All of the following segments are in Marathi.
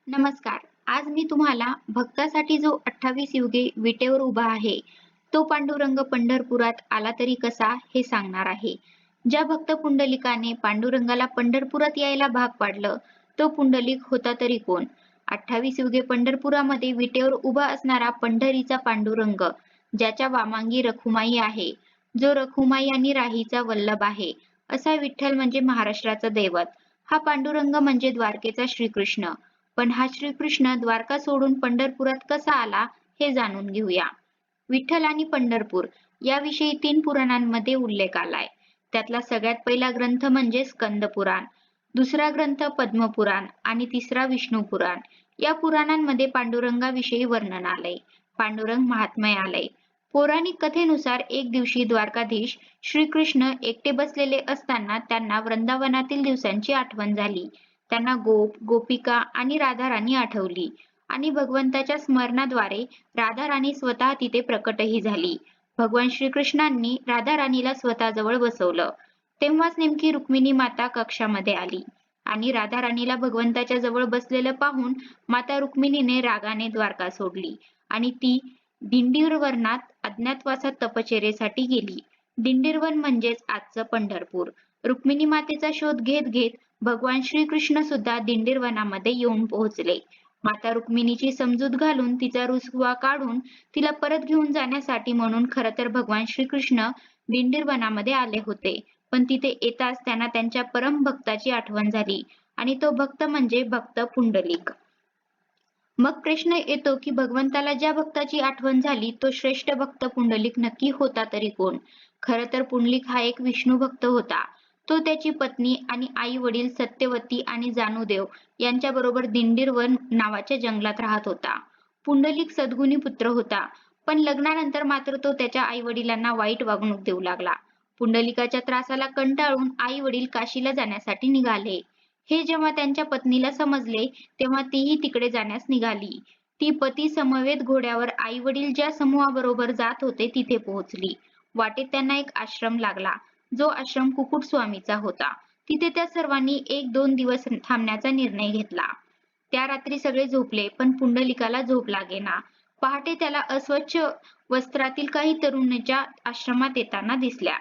नमस्कार. आज मी तुम्हाला भक्तासाठी जो 28 युगे विटेवर उभा आहे, तो पांडुरंग पंढरपुरात आला तरी कसा हे सांगणार आहे. ज्या भक्त पुंडलिकाने पांडुरंगाला पंढरपुरात यायला भाग पाडलं, तो पुंडलिक होता तरी कोण? 28 युगे पंढरपुरामध्ये विटेवर उभा असणारा पंढरीचा पांडुरंग, ज्याच्या वामांगी रखुमाई आहे, जो रखुमाई आणि राहीचा वल्लभ आहे, असा विठ्ठल म्हणजे महाराष्ट्राचं दैवत. हा पांडुरंग म्हणजे द्वारकेचा श्रीकृष्ण. पण हा श्रीकृष्ण द्वारका सोडून पंढरपुरात कसा आला हे जाणून घेऊया. विठ्ठल आणि पंढरपूर याविषयी 3 पुराणांमध्ये उल्लेख आलाय. त्यातला सगळ्यात पहिला ग्रंथ म्हणजे स्कंद पुराण, दुसरा ग्रंथ पद्मपुराण आणि तिसरा विष्णू पुराण. या पुराणांमध्ये पांडुरंगाविषयी वर्णन आलंय. पांडुरंग महात्म्य आलंय. पौराणिक कथेनुसार एक दिवशी द्वारकाधीश श्रीकृष्ण एकटे बसलेले असताना त्यांना वृंदावनातील दिवसांची आठवण झाली. त्यांना गोप, गोपिका आणि राधाराणी आठवली आणि भगवंताच्या स्मरणाद्वारे राधाराणी स्वतः तिथे प्रकटही झाली. भगवान श्रीकृष्णांनी राधाराणीला स्वतःजवळ बसवलं. तेव्हाच नेमकी रुक्मिणी माता कक्षामध्ये आली आणि राधाराणीला भगवंताच्या जवळ बसलेलं पाहून माता रुक्मिणीने रागाने द्वारका सोडली आणि ती दिंडीरवनात अज्ञातवासात तपश्चर्येसाठी गेली. दिंडीरवन म्हणजेच आजचं पंढरपूर. रुक्मिणी मातेचा शोध घेत घेत भगवान श्रीकृष्ण सुद्धा दिंडीरवनामध्ये येऊन पोहोचले. माता रुक्मिणीची समजूत घालून तिचा रुसवा काढून तिला परत घेऊन जाण्यासाठी म्हणून खरं तर भगवान श्रीकृष्ण दिंडीरवनामध्ये आले होते. पण तिथे येताच त्यांना त्यांच्या परम भक्ताची आठवण झाली आणि तो भक्त म्हणजे भक्त पुंडलिक. मग प्रश्न येतो की भगवंताला ज्या भक्ताची आठवण झाली तो श्रेष्ठ भक्त पुंडलिक नक्की होता तरी कोण? खरं तर पुंडलिक हा एक विष्णू भक्त होता. तो त्याची पत्नी आणि आई वडील सत्यवती आणि जानुदेव यांच्याबरोबर दिंडीरवन नावाच्या जंगलात राहत होता. पुंडलिक सद्गुणी पुत्र होता, पण लग्नानंतर मात्र तो त्याच्या आई वडिलांना वाईट वागणूक देऊ लागला. पुंडलिकाच्या त्रासाला कंटाळून आई वडील काशीला जाण्यासाठी निघाले. हे जेव्हा त्यांच्या पत्नीला समजले तेव्हा तीही तिकडे जाण्यास निघाली. ती पती समवेत घोड्यावर आई वडील ज्या समूहाबरोबर जात होते तिथे पोहोचली. वाटेत त्यांना एक आश्रम लागला, जो आश्रम कुकुट स्वामीचा होता. तिथे त्या सर्वांनी 1-2 दिवस थांबण्याचा निर्णय घेतला. त्या रात्री सगळे झोपले, पण पुंडलिकाला झोप लागेना. पहाटे त्याला अस्वच्छ वस्त्रातील काही तरुणीच्या आश्रमात येताना दिसल्या.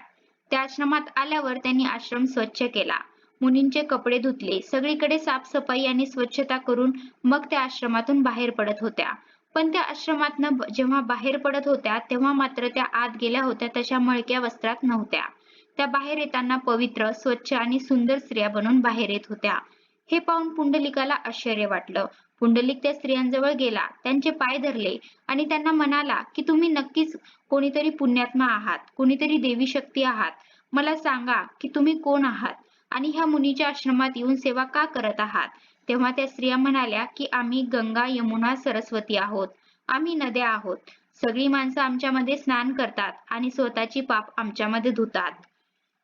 त्या आश्रमात आल्यावर त्यांनी आश्रम स्वच्छ केला. मुनींचे कपडे धुतले, सगळीकडे साफसफाई आणि स्वच्छता करून मग त्या आश्रमातून बाहेर पडत होत्या. पण त्या आश्रमातनं जेव्हा बाहेर पडत होत्या तेव्हा मात्र त्या आत गेल्या होत्या तशा मळक्या वस्त्रात नव्हत्या. त्या बाहेर येताना पवित्र, स्वच्छ आणि सुंदर स्त्रिया बनून बाहेर येत होत्या. हे पाहून पुंडलिकाला आश्चर्य वाटलं. पुंडलिक त्या स्त्रियांजवळ गेला, त्यांचे पाय धरले आणि त्यांना म्हणाला की तुम्ही नक्कीच कोणीतरी पुण्यात्मा आहात, कोणीतरी देवी शक्ती आहात. मला सांगा की तुम्ही कोण आहात आणि ह्या मुनीच्या आश्रमात येऊन सेवा का करत आहात? तेव्हा त्या स्त्रिया म्हणाल्या की आम्ही गंगा, यमुना, सरस्वती आहोत. आम्ही नद्या आहोत. सगळी माणसं आमच्यामध्ये स्नान करतात आणि स्वतःची पाप आमच्यामध्ये धुतात.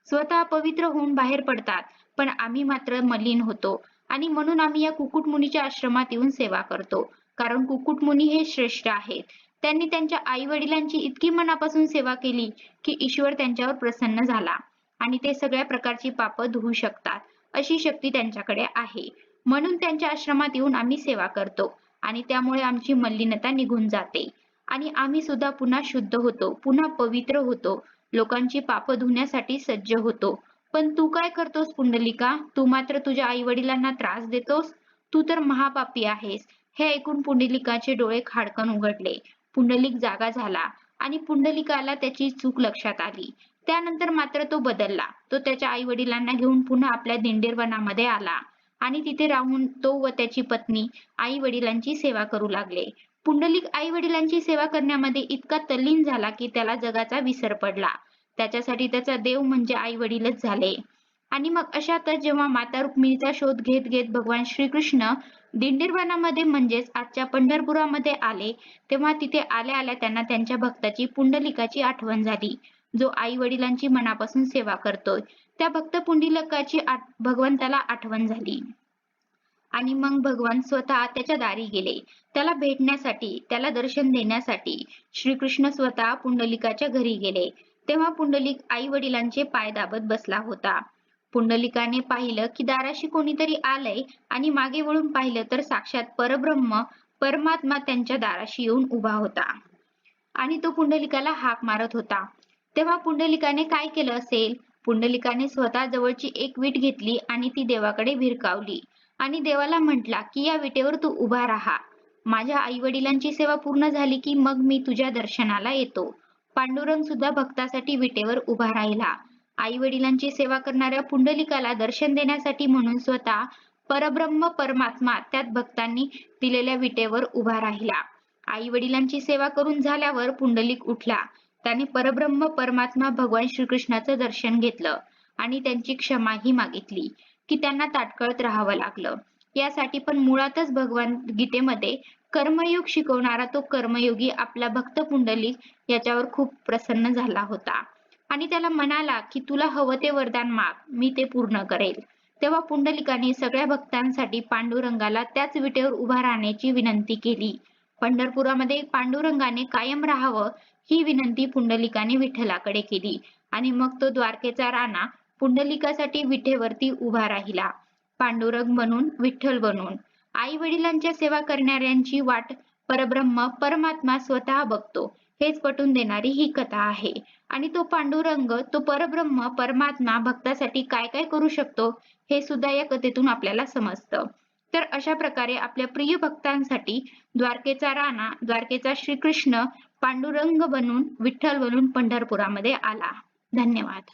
स्वतः पवित्र होऊन बाहेर पडतात, पण आम्ही मात्र मलिन होतो आणि म्हणून आम्ही या कुकुट मुनीच्या आश्रमात येऊन सेवा करतो. कारण कुकुट मुनी हे श्रेष्ठ आहेत. त्यांनी त्यांच्या आई वडिलांची इतकी मनापासून सेवा केली की ईश्वर त्यांच्यावर प्रसन्न झाला आणि ते सगळ्या प्रकारची पापं धुवू शकतात. अशी शक्ती त्यांच्याकडे आहे. म्हणून त्यांच्या आश्रमात येऊन आम्ही सेवा करतो आणि त्यामुळे आमची मलिनता निघून जाते आणि आम्ही सुद्धा पुन्हा शुद्ध होतो, पुन्हा पवित्र होतो, लोकांची पापं धुण्यासाठी सज्ज होतो. पण तू काय करतोस पुंडलिका? तू मात्र तुझ्या आई वडिलांना त्रास देतोस. तू तर महापापी आहेस. हे ऐकून पुंडलिकाचे डोळे खाडकन उघडले. पुंडलिक जागा झाला आणि पुंडलिकाला त्याची चूक लक्षात आली. त्यानंतर मात्र तो बदलला. तो त्याच्या आई वडिलांना घेऊन पुन्हा आपल्या दिंडीरवनामध्ये आला आणि तिथे राहून तो व त्याची पत्नी आई वडिलांची सेवा करू लागले. पुंडलिक आई वडिलांची सेवा करण्यामध्ये इतका तल्लीन झाला की त्याला जगाचा विसर पडला. त्याच्यासाठी त्याचा देव म्हणजे आई वडीलच झाले. आणि मग अशातच जेव्हा माता रुक्मिणीचा शोध घेत घेत भगवान श्रीकृष्ण दिंडीरवनामध्ये म्हणजेच आजच्या पंढरपुरामध्ये आले, तेव्हा तिथे आल्या आल्या त्यांना त्यांच्या भक्ताची पुंडलिकाची आठवण झाली, जो आई वडिलांची मनापासून सेवा करतोय. त्या भक्त पुंडलिकाची भगवंताला आठवण झाली आणि मग भगवान स्वतः त्याच्या दारी गेले. त्याला भेटण्यासाठी, त्याला दर्शन देण्यासाठी श्रीकृष्ण स्वतः पुंडलिकाच्या घरी गेले. तेव्हा पुंडलिक आई वडिलांचे पाय दाबत बसला होता. पुंडलिकाने पाहिलं की दाराशी कोणीतरी आलंय आणि मागे वळून पाहिलं तर साक्षात परब्रह्म परमात्मा त्यांच्या दाराशी येऊन उभा होता आणि तो पुंडलिकाला हाक मारत होता. तेव्हा पुंडलिकाने काय केलं असेल? पुंडलिकाने स्वतः जवळची एक वीट घेतली आणि ती देवाकडे भिरकावली आणि देवाला म्हटला की या विटेवर तू उभा राहा. माझ्या आई वडिलांची सेवा पूर्ण झाली की मग मी तुझ्या दर्शनाला येतो. पांडुरंग सुद्धा भक्तासाठी विटेवर उभा राहिला. आई वडिलांची सेवा करणाऱ्या पुंडलिकाला दर्शन देण्यासाठी म्हणून स्वतः परब्रह्म परमात्मा त्यात भक्तांनी दिलेल्या विटेवर उभा राहिला. आई वडिलांची सेवा करून झाल्यावर पुंडलिक उठला. त्याने परब्रह्म परमात्मा भगवान श्रीकृष्णाचं दर्शन घेतलं आणि त्यांची क्षमाही मागितली की त्यांना ताटकळत राहावं लागलं. यासाठी पण मुळातच भगवान गीतेमध्ये कर्मयोग शिकवणारा तो कर्मयोगी आपला भक्त पुंडलिक याच्यावर खूप प्रसन्न झाला होता आणि त्याला म्हणाला की तुला हवं ते वरदान माग, मी ते पूर्ण करेल. तेव्हा पुंडलिकाने सगळ्या भक्तांसाठी पांडुरंगाला त्याच विटेवर उभा राहण्याची विनंती केली. पंढरपुरामध्ये पांडुरंगाने कायम राहावं ही विनंती पुंडलिकाने विठ्ठलाकडे केली आणि मग तो द्वारकेचा राणा पुंडलिकासाठी विठेवरती उभा राहिला. पांडुरंग बनून विठ्ठल बनून आई वडिलांच्या सेवा करणाऱ्यांची वाट परब्रह्म परमात्मा स्वतः बघतो हेच पटवून देणारी ही कथा आहे. आणि तो पांडुरंग तो परब्रह्म परमात्मा भक्तासाठी काय काय करू शकतो हे सुद्धा या कथेतून आपल्याला समजतं. तर अशा प्रकारे आपल्या प्रिय भक्तांसाठी द्वारकेचा राणा द्वारकेचा श्रीकृष्ण पांडुरंग बनून विठ्ठल बनून पंढरपुरामध्ये आला. धन्यवाद.